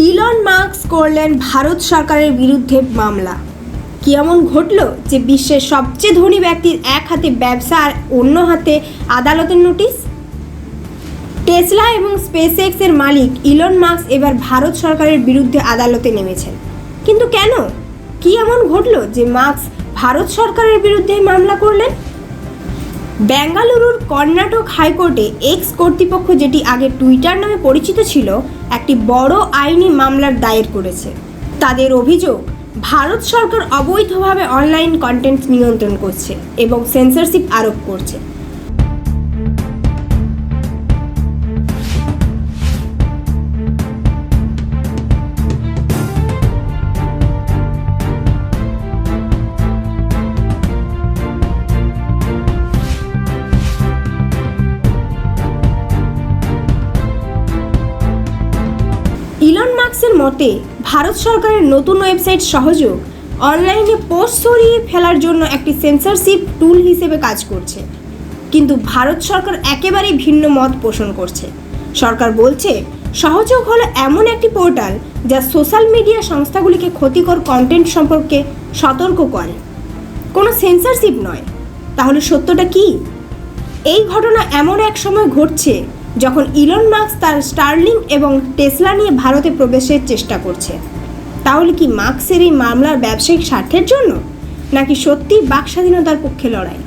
Elon Musk করলেন ভারত সরকারের বিরুদ্ধে মামলা। কি এমন ঘটল যে বিশ্বের সবচেয়ে ধনী ব্যক্তির এক হাতে ব্যবসা আর অন্য হাতে আদালতের নোটিশ? টেসলা এবং স্পেসএক্স এর মালিক ইলন মাস্ক এবার ভারত সরকারের বিরুদ্ধে আদালতে নেমেছেন। কিন্তু কেন? কি এমন ঘটল যে মাস্ক ভারত সরকারের বিরুদ্ধে মামলা করলেন? বেঙ্গালুরুর কর্ণাটক হাইকোর্টে এক্স কর্তৃপক্ষ, যেটি আগে টুইটার নামে পরিচিত ছিল, একটি বড় আইনি মামলার দায়ের করেছে। তাদের অভিযোগ, ভারত সরকার অবৈধভাবে অনলাইন কন্টেন্ট নিয়ন্ত্রণ করছে এবং সেন্সরশিপ আরোপ করছে। ইলন মাস্কের মতে, ভারত সরকারের নতুন ওয়েবসাইট সহযোগ অনলাইনে পোস্ট সরিয়ে ফেলার জন্য একটি সেন্সরশিপ টুল হিসেবে কাজ করছে। কিন্তু ভারত সরকার একেবারেই ভিন্ন মত পোষণ করছে। সরকার বলছে, সহযোগ হলো এমন একটি পোর্টাল যা সোশ্যাল মিডিয়া সংস্থাগুলিকে ক্ষতিকর কন্টেন্ট সম্পর্কে সতর্ক করে, কোনো সেন্সরশিপ নয়। তাহলে সত্যটা কি? এই ঘটনা এমন এক সময় ঘটছে যখন ইলন মাস্ক তার স্টারলিংক এবং টেসলা নিয়ে ভারতে প্রবেশের চেষ্টা করছে। তাহলে কি মাস্কের এই মামলার ব্যবসায়িক স্বার্থের জন্য, নাকি সত্যিই বাক স্বাধীনতার পক্ষে লড়াই?